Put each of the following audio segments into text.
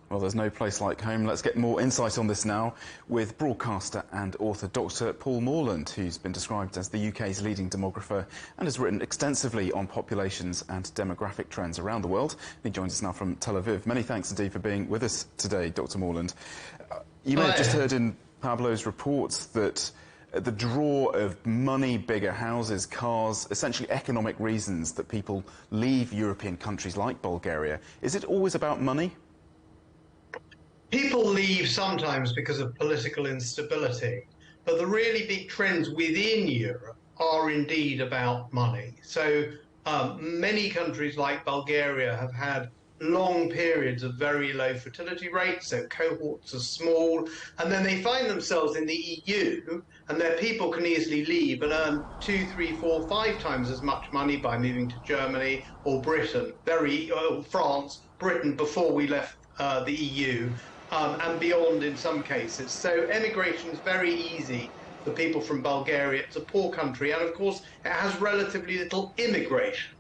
Well, there's no place like home. Let's get more insight on this now with broadcaster and author Dr. Paul Morland, who's been described as the UK's leading demographer and has written extensively on populations and demographic trends around the world. He joins us now from Tel Aviv. Many thanks indeed for being with us today, Dr. Morland. You may have just heard in Pablo's reports that the draw of money, bigger houses, cars, essentially economic reasons that people leave European countries like Bulgaria. Is it always about money? People leave sometimes because of political instability, but the really big trends within Europe are indeed about money. So many countries like Bulgaria have had long periods of very low fertility rates, so cohorts are small, and then they find themselves in the EU, and their people can easily leave and earn 2, 3, 4, 5 times as much money by moving to Germany or Britain, France, Britain before we left the EU. And beyond in some cases. So emigration is very easy for people from Bulgaria. It's a poor country, and of course it has relatively little immigration.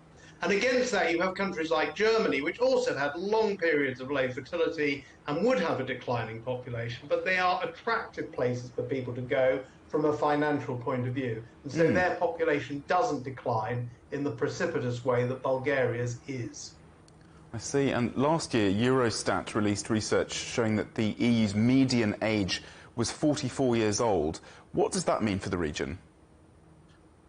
And against that you have countries like Germany, which also had long periods of low fertility and would have a declining population, but they are attractive places for people to go from a financial point of view. And so their population doesn't decline in the precipitous way that Bulgaria's is. I see. And last year, Eurostat released research showing that the EU's median age was 44 years old. What does that mean for the region?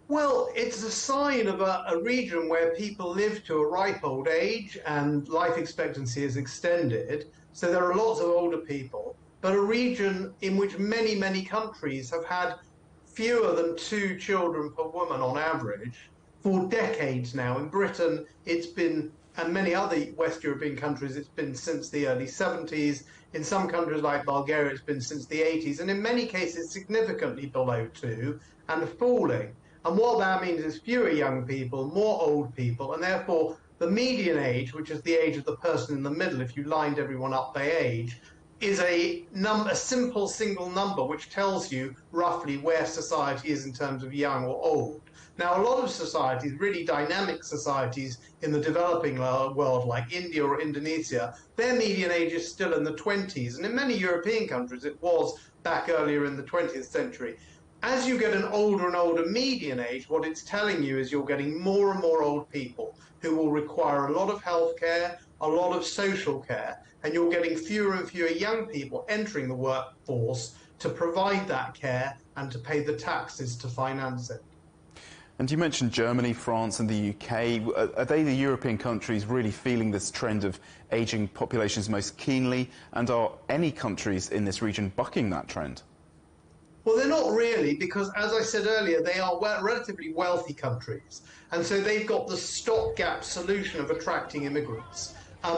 Well, it's a sign of a region where people live to a ripe old age and life expectancy is extended. So there are lots of older people, but a region in which many, many countries have had fewer than 2 children per woman on average for decades now. In Britain, it's been, and many other West European countries, it's been since the early 70s. In some countries like Bulgaria, it's been since the 80s, and in many cases significantly below 2 and falling. And what that means is fewer young people, more old people, and therefore the median age, which is the age of the person in the middle, if you lined everyone up by age, is a simple single number which tells you roughly where society is in terms of young or old. Now, a lot of societies, really dynamic societies in the developing world, like India or Indonesia, their median age is still in the 20s. And in many European countries, it was back earlier in the 20th century. As you get an older and older median age, what it's telling you is you're getting more and more old people who will require a lot of healthcare, a lot of social care, and you're getting fewer and fewer young people entering the workforce to provide that care and to pay the taxes to finance it. And you mentioned Germany, France and the UK. Are they the European countries really feeling this trend of ageing populations most keenly? And are any countries in this region bucking that trend? Well, they're not really, because as I said earlier, they are relatively wealthy countries. And so they've got the stopgap solution of attracting immigrants.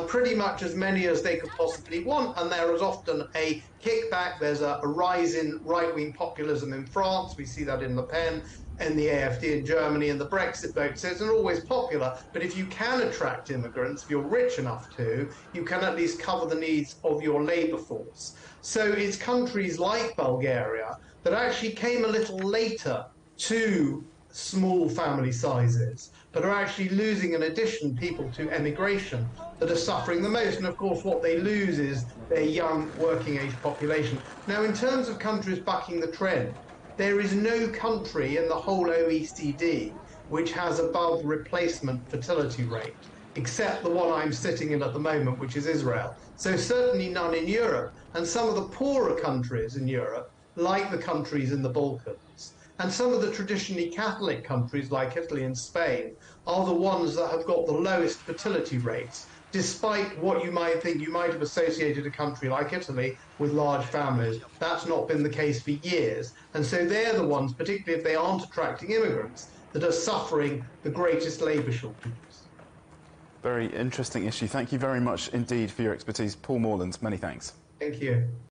Pretty much as many as they could possibly want, and there is often a kickback. There's a rise in right-wing populism in France. We see that in Le Pen, in the AfD in Germany, and the Brexit vote. So it's not always popular, but if you can attract immigrants, if you're rich enough to, you can at least cover the needs of your labour force. So it's countries like Bulgaria that actually came a little later to small family sizes, but are actually losing, in addition, people to emigration that are suffering the most. And of course, what they lose is their young working age population. Now, in terms of countries bucking the trend, there is no country in the whole OECD which has above replacement fertility rate, except the one I'm sitting in at the moment, which is Israel. So certainly none in Europe. And some of the poorer countries in Europe, like the countries in the Balkans, and some of the traditionally Catholic countries like Italy and Spain, are the ones that have got the lowest fertility rates, despite what you might think. You might have associated a country like Italy with large families. That's not been the case for years. And so they're the ones, particularly if they aren't attracting immigrants, that are suffering the greatest labour shortages. Very interesting issue. Thank you very much indeed for your expertise. Paul Morland, many thanks. Thank you.